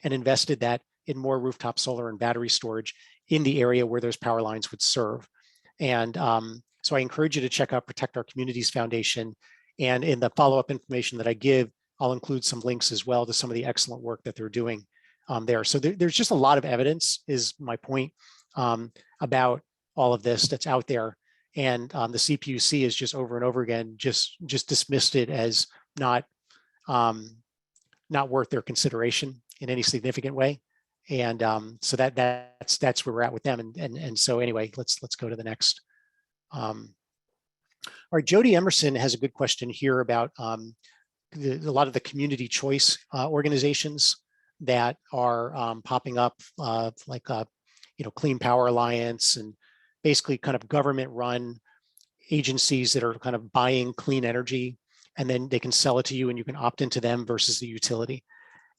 Speaker 1: and invested that in more rooftop solar and battery storage in the area where those power lines would serve. And so I encourage you to check out Protect Our Communities Foundation. And in the follow-up information that I give, I'll include some links as well to some of the excellent work that they're doing there. So there's just a lot of evidence, is my point, about all of this that's out there. And the CPUC is just over and over again just dismissed it as not worth their consideration in any significant way. And so that's where we're at with them. And so anyway, let's go to the next. All right, Jody Emerson has a good question here about a lot of the community choice organizations that are popping up, like Clean Power Alliance, and basically kind of government-run agencies that are kind of buying clean energy, and then they can sell it to you and you can opt into them versus the utility.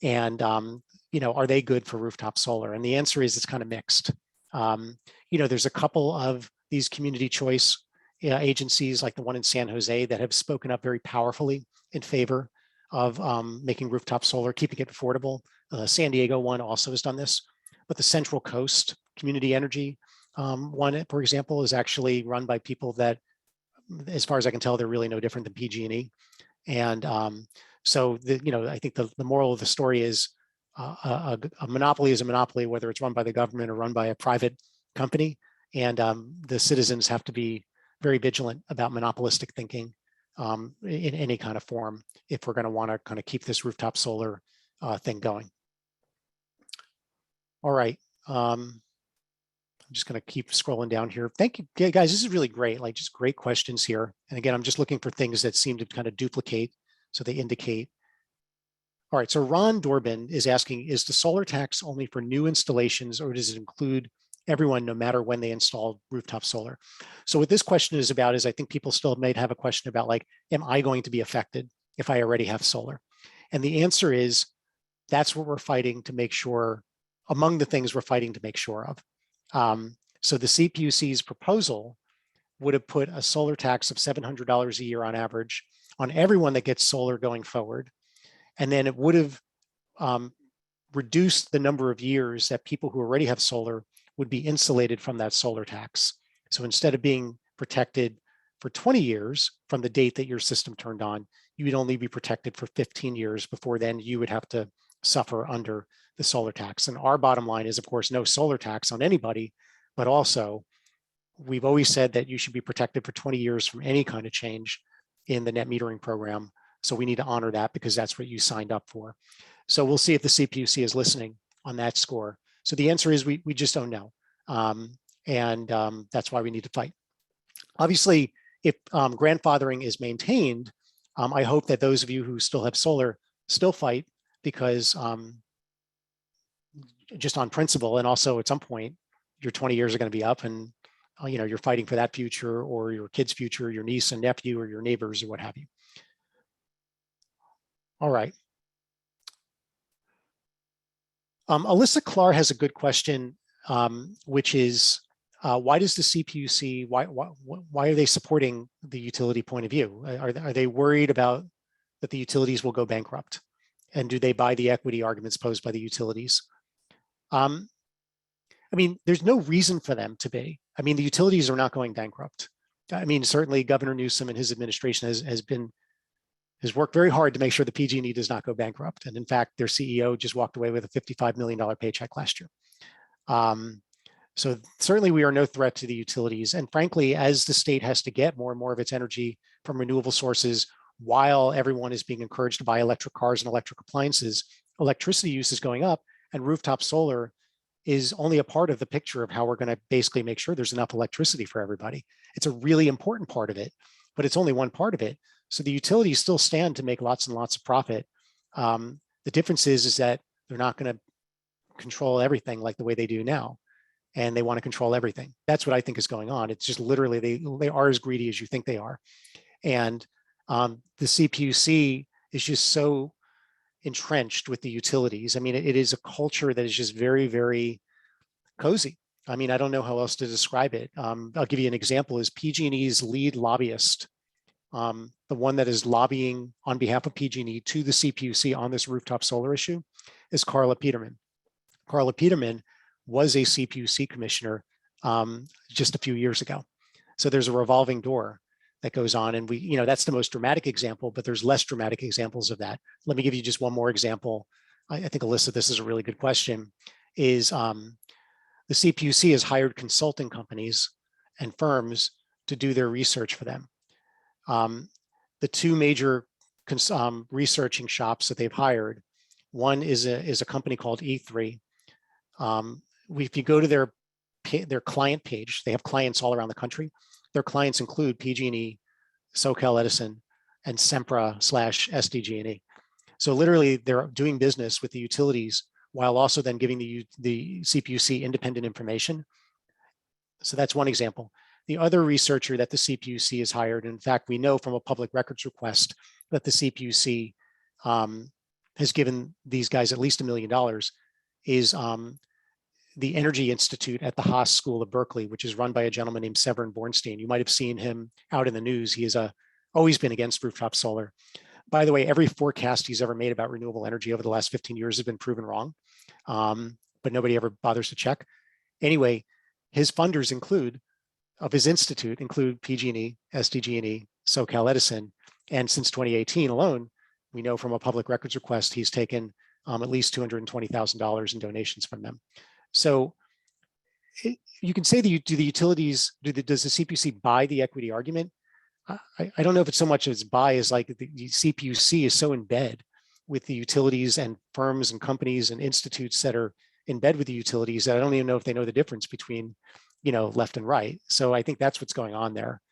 Speaker 1: And are they good for rooftop solar? And the answer is it's kind of mixed. There's a couple of these community choice agencies, like the one in San Jose, that have spoken up very powerfully in favor of making rooftop solar, keeping it affordable. San Diego one also has done this, but the Central Coast Community Energy one, for example, is actually run by people that, as far as I can tell, they're really no different than PG&E. And so, I think the moral of the story is a monopoly is a monopoly, whether it's run by the government or run by a private company. And the citizens have to be very vigilant about monopolistic thinking in any kind of form if we're going to want to kind of keep this rooftop solar thing going. All right. I'm just going to keep scrolling down here. Thank you, guys. This is really great. Like, just great questions here. And again, I'm just looking for things that seem to kind of duplicate, so they indicate. All right, so Ron Dorbin is asking, is the solar tax only for new installations, or does it include everyone no matter when they install rooftop solar? So what this question is about is, I think people still might have a question about, like, am I going to be affected if I already have solar? And the answer is, that's what we're fighting to make sure, among the things we're fighting to make sure of. So the CPUC's proposal would have put a solar tax of $700 a year on average on everyone that gets solar going forward. And then it would have reduced the number of years that people who already have solar would be insulated from that solar tax. So instead of being protected for 20 years from the date that your system turned on, you would only be protected for 15 years before then you would have to suffer under the solar tax. And our bottom line is, of course, no solar tax on anybody, but also we've always said that you should be protected for 20 years from any kind of change in the net metering program. So we need to honor that because that's what you signed up for. So we'll see if the CPUC is listening on that score. So the answer is we just don't know. That's why we need to fight. Obviously, if grandfathering is maintained, I hope that those of you who still have solar still fight, because just on principle, and also at some point, your 20 years are going to be up, and you're fighting for that future, or your kid's future, your niece and nephew, or your neighbors, or what have you. All right. Alyssa Clark has a good question, which is, why does the CPUC, why are they supporting the utility point of view? Are they worried about that the utilities will go bankrupt? And do they buy the equity arguments posed by the utilities? I mean, there's no reason for them to be. I mean, the utilities are not going bankrupt. I mean, certainly Governor Newsom and his administration has worked very hard to make sure the PG&E does not go bankrupt. And in fact, their CEO just walked away with a $55 million paycheck last year. So certainly we are no threat to the utilities. And frankly, as the state has to get more and more of its energy from renewable sources, while everyone is being encouraged to buy electric cars and electric appliances, electricity use is going up, and rooftop solar is only a part of the picture of how we're going to basically make sure there's enough electricity for everybody. It's a really important part of it, but it's only one part of it. So the utilities still stand to make lots and lots of profit. The difference is that they're not going to control everything like the way they do now, and they want to control everything. That's what I think is going on. It's just literally they are as greedy as you think they are. And the CPUC is just so entrenched with the utilities. I mean, it is a culture that is just very, very cozy. I mean, I don't know how else to describe it. I'll give you an example. Is PG&E's lead lobbyist, the one that is lobbying on behalf of PG&E to the CPUC on this rooftop solar issue, is Carla Peterman. Carla Peterman was a CPUC commissioner just a few years ago. So there's a revolving door that goes on, and that's the most dramatic example, but there's less dramatic examples of that. Let me give you just one more example. I think, Alyssa, this is a really good question, is the CPUC has hired consulting companies and firms to do their research for them. The two major researching shops that they've hired, one is a company called E3. If you go to their client page, they have clients all around the country. Their clients include PG&E, SoCal Edison, and Sempra/SDG&E. So literally they're doing business with the utilities while also then giving the CPUC independent information. So that's one example. The other researcher that the CPUC has hired, and in fact, we know from a public records request that the CPUC has given these guys at least $1 million, is the Energy Institute at the Haas School of Berkeley, which is run by a gentleman named Severin Bornstein. You might have seen him out in the news. He has always been against rooftop solar. By the way, every forecast he's ever made about renewable energy over the last 15 years has been proven wrong, but nobody ever bothers to check. Anyway, his funders of his institute include PG&E, SDG&E, SoCal Edison, and since 2018 alone, we know from a public records request, he's taken at least $220,000 in donations from them. So you can say that the utilities, does the CPUC buy the equity argument? I don't know if it's so much as buy as like the CPUC is so in bed with the utilities and firms and companies and institutes that are in bed with the utilities that I don't even know if they know the difference between, left and right. So I think that's what's going on there.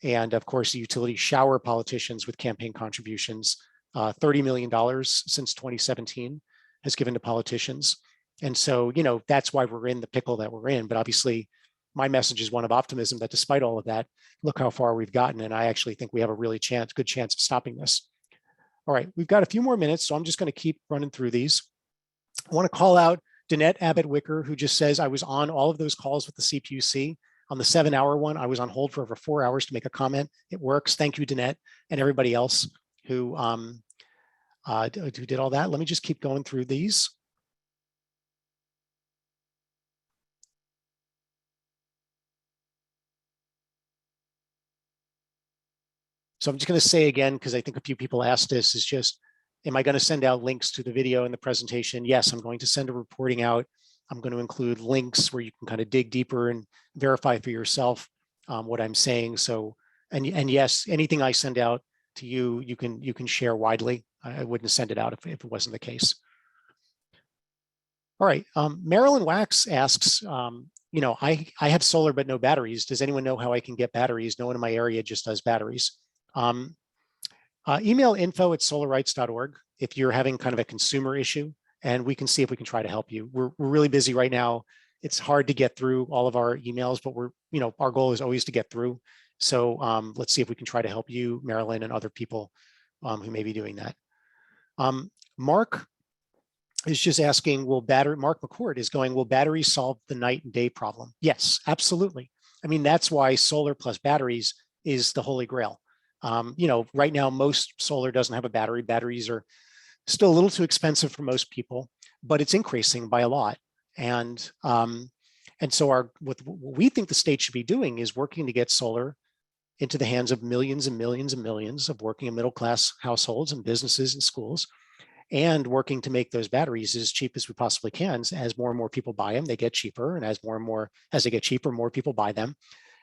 Speaker 1: And of course, the utilities shower politicians with campaign contributions. $30 million since 2017 has given to politicians. And so, that's why we're in the pickle that we're in. But obviously, my message is one of optimism that despite all of that, look how far we've gotten. And I actually think we have a really good chance of stopping this. All right, we've got a few more minutes, so I'm just going to keep running through these. I want to call out Danette Abbott-Wicker, who just says, I was on all of those calls with the CPUC. On the 7-hour one, I was on hold for over 4 hours to make a comment. It works. Thank you, Danette, and everybody else who did all that. Let me just keep going through these. So I'm just going to say again, because I think a few people asked this, is just, am I going to send out links to the video and the presentation? Yes, I'm going to send a reporting out. I'm going to include links where you can kind of dig deeper and verify for yourself what I'm saying. So, and yes, anything I send out to you, you can share widely. I wouldn't send it out if it wasn't the case. All right, Marilyn Wax asks, I have solar but no batteries. Does anyone know how I can get batteries? No one in my area just does batteries. Email info@solarrights.org if you're having kind of a consumer issue, and we can see if we can try to help you. We're really busy right now. It's hard to get through all of our emails, but our goal is always to get through. So let's see if we can try to help you, Marilyn, and other people who may be doing that. Mark is just asking, Mark McCord is going, will batteries solve the night and day problem? Yes, absolutely. I mean, that's why solar plus batteries is the holy grail. Right now, most solar doesn't have a battery. Batteries are still a little too expensive for most people, but it's increasing by a lot. And so what we think the state should be doing is working to get solar into the hands of millions and millions and millions of working and middle class households and businesses and schools, and working to make those batteries as cheap as we possibly can. As more and more people buy them, they get cheaper. And as they get cheaper, more people buy them.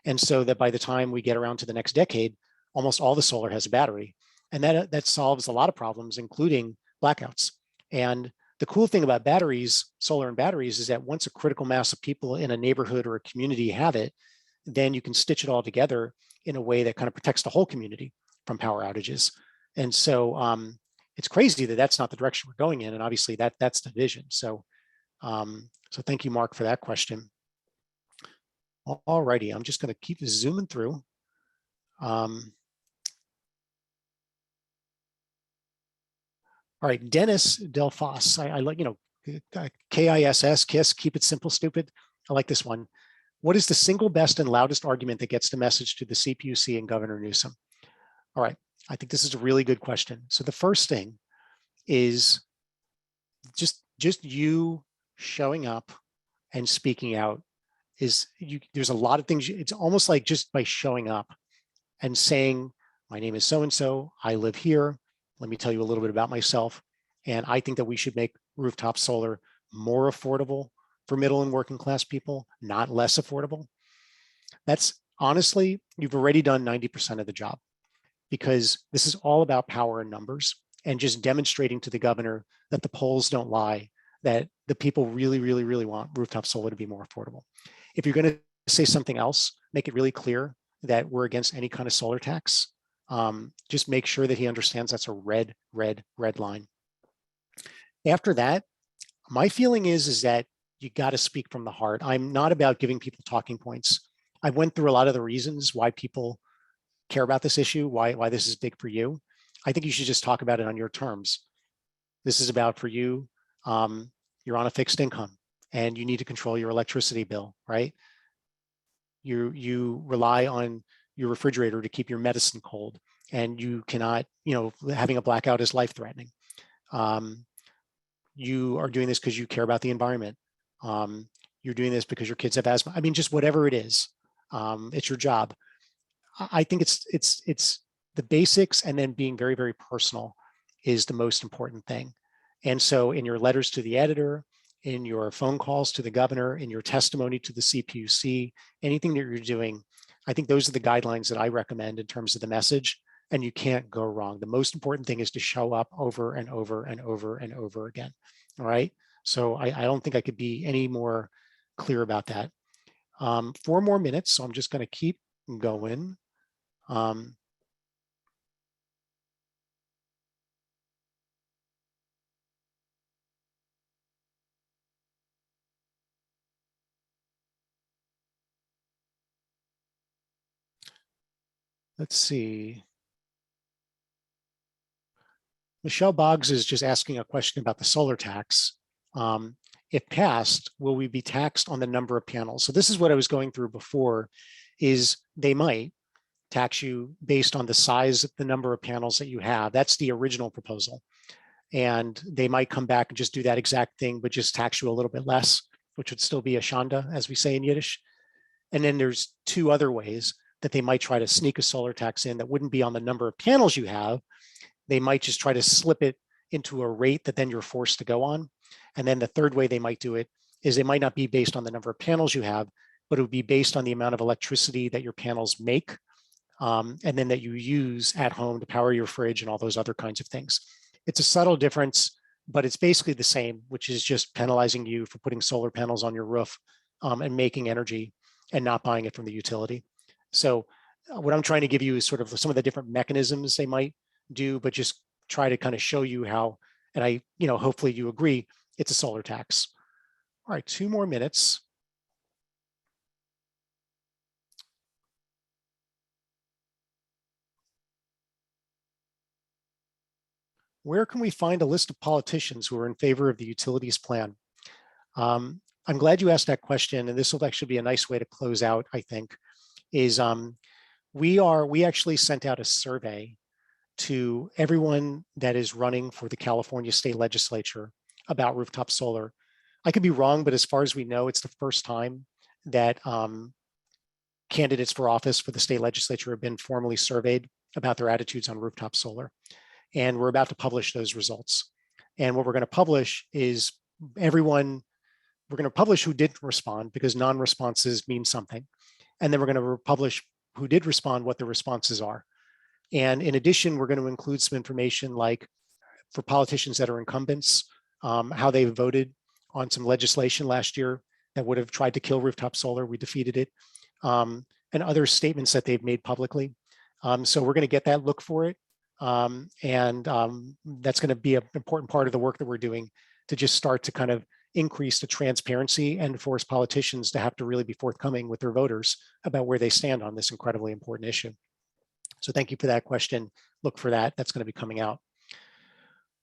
Speaker 1: And so that by the time we get around to the next decade, almost all the solar has a battery. And that solves a lot of problems, including blackouts. And the cool thing about batteries, solar and batteries, is that once a critical mass of people in a neighborhood or a community have it, then you can stitch it all together in a way that kind of protects the whole community from power outages. And so it's crazy that that's not the direction we're going in. And obviously that's the vision. So thank you, Mark, for that question. All righty, I'm just going to keep zooming through. All right, Dennis Delfos. I like, KISS, KISS, keep it simple, stupid. I like this one. What is the single best and loudest argument that gets the message to the CPUC and Governor Newsom? All right, I think this is a really good question. So the first thing is just you showing up and speaking out. There's a lot of things. It's almost like just by showing up and saying, my name is so-and-so, I live here. Let me tell you a little bit about myself. And I think that we should make rooftop solar more affordable for middle and working class people, not less affordable. That's honestly, you've already done 90% of the job, because this is all about power and numbers and just demonstrating to the governor that the polls don't lie, that the people really, really, really want rooftop solar to be more affordable. If you're going to say something else, make it really clear that we're against any kind of solar tax. Just make sure that he understands that's a red line. After that, my feeling is that you got to speak from the heart. I'm not about giving people talking points. I went through a lot of the reasons why people care about this issue, why this is big for you. I think you should just talk about it on your terms. This is about for you. You're on a fixed income and you need to control your electricity bill, right? You rely on your refrigerator to keep your medicine cold, and you cannot, having a blackout is life threatening. You are doing this because you care about the environment. You're doing this because your kids have asthma. I mean, just whatever it is, it's your job. I think it's the basics, and then being very, very personal is the most important thing. And so in your letters to the editor, in your phone calls to the governor, in your testimony to the CPUC, anything that you're doing, I think those are the guidelines that I recommend in terms of the message, and you can't go wrong. The most important thing is to show up over and over and over and over again. All right. So I don't think I could be any more clear about that. 4 more minutes. So I'm just going to keep going. Um, let's see. Michelle Boggs is just asking a question about the solar tax. If passed, will we be taxed on the number of panels? So this is what I was going through before, is they might tax you based on the size of the number of panels that you have. That's the original proposal. And they might come back and just do that exact thing, but just tax you a little bit less, which would still be a shanda, as we say in Yiddish. And then there's two other ways that they might try to sneak a solar tax in that wouldn't be on the number of panels you have. They might just try to slip it into a rate that then you're forced to go on. And then the third way they might do it is it might not be based on the number of panels you have, but it would be based on the amount of electricity that your panels make, and then that you use at home to power your fridge and all those other kinds of things. It's a subtle difference, but it's basically the same, which is just penalizing you for putting solar panels on your roof, and making energy and not buying it from the utility. So what I'm trying to give you is sort of some of the different mechanisms they might do, but just try to kind of show you how, and hopefully you agree, it's a solar tax. All right, 2 more minutes. Where can we find a list of politicians who are in favor of the utilities plan? I'm glad you asked that question, and this will actually be a nice way to close out, I think, is we actually sent out a survey to everyone that is running for the California state legislature about rooftop solar. I could be wrong, but as far as we know, it's the first time that candidates for office for the state legislature have been formally surveyed about their attitudes on rooftop solar. And we're about to publish those results. And what we're going to publish is we're going to publish who didn't respond, because non-responses mean something. And then we're going to publish who did respond, what the responses are. And in addition, we're going to include some information like for politicians that are incumbents, how they voted on some legislation last year that would have tried to kill rooftop solar. We defeated it. And other statements that they've made publicly. So we're going to get that look for it. And that's going to be an important part of the work that we're doing to just start to kind of increase the transparency and force politicians to have to really be forthcoming with their voters about where they stand on this incredibly important issue. So thank you for that question. Look for that. That's going to be coming out.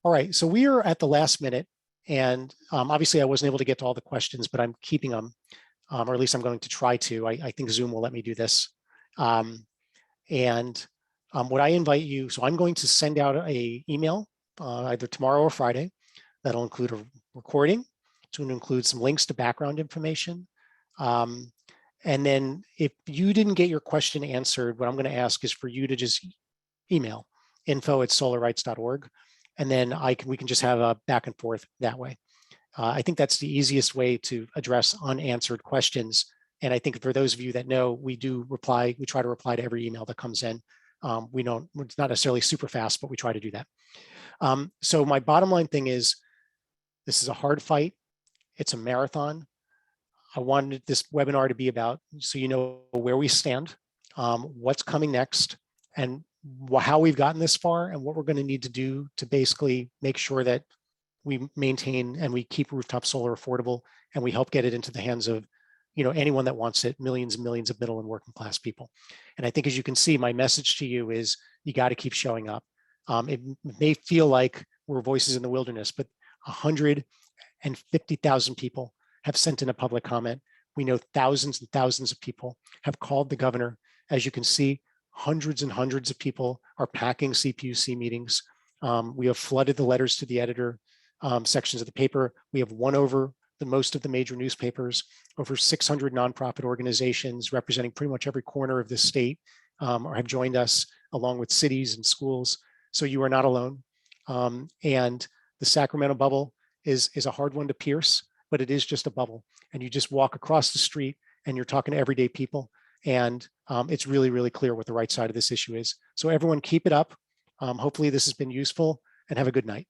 Speaker 1: All right, so we are at the last minute, and obviously I wasn't able to get to all the questions, but I'm keeping them, or at least I'm going to try to. I think Zoom will let me do this. What I invite you, so I'm going to send out an email either tomorrow or Friday that'll include a recording. It's going to include some links to background information. And then if you didn't get your question answered, what I'm going to ask is for you to just email info@solarrights.org. And then we can just have a back and forth that way. I think that's the easiest way to address unanswered questions. And I think for those of you that know, we try to reply to every email that comes in. It's not necessarily super fast, but we try to do that. So my bottom line thing is, this is a hard fight. It's a marathon. I wanted this webinar to be about, so you know where we stand, what's coming next, and how we've gotten this far, and what we're going to need to do to basically make sure that we maintain and we keep rooftop solar affordable, and we help get it into the hands of anyone that wants it, millions and millions of middle and working class people. And I think, as you can see, my message to you is you got to keep showing up. It may feel like we're voices in the wilderness, but 150,000 people have sent in a public comment. We know thousands and thousands of people have called the governor. As you can see, hundreds and hundreds of people are packing CPUC meetings. We have flooded the letters to the editor sections of the paper. We have won over the most of the major newspapers. Over 600 nonprofit organizations representing pretty much every corner of the state have joined us, along with cities and schools. So you are not alone. And the Sacramento bubble is a hard one to pierce, but it is just a bubble. And you just walk across the street and you're talking to everyday people. And it's really, really clear what the right side of this issue is. So everyone keep it up. Hopefully this has been useful, and have a good night.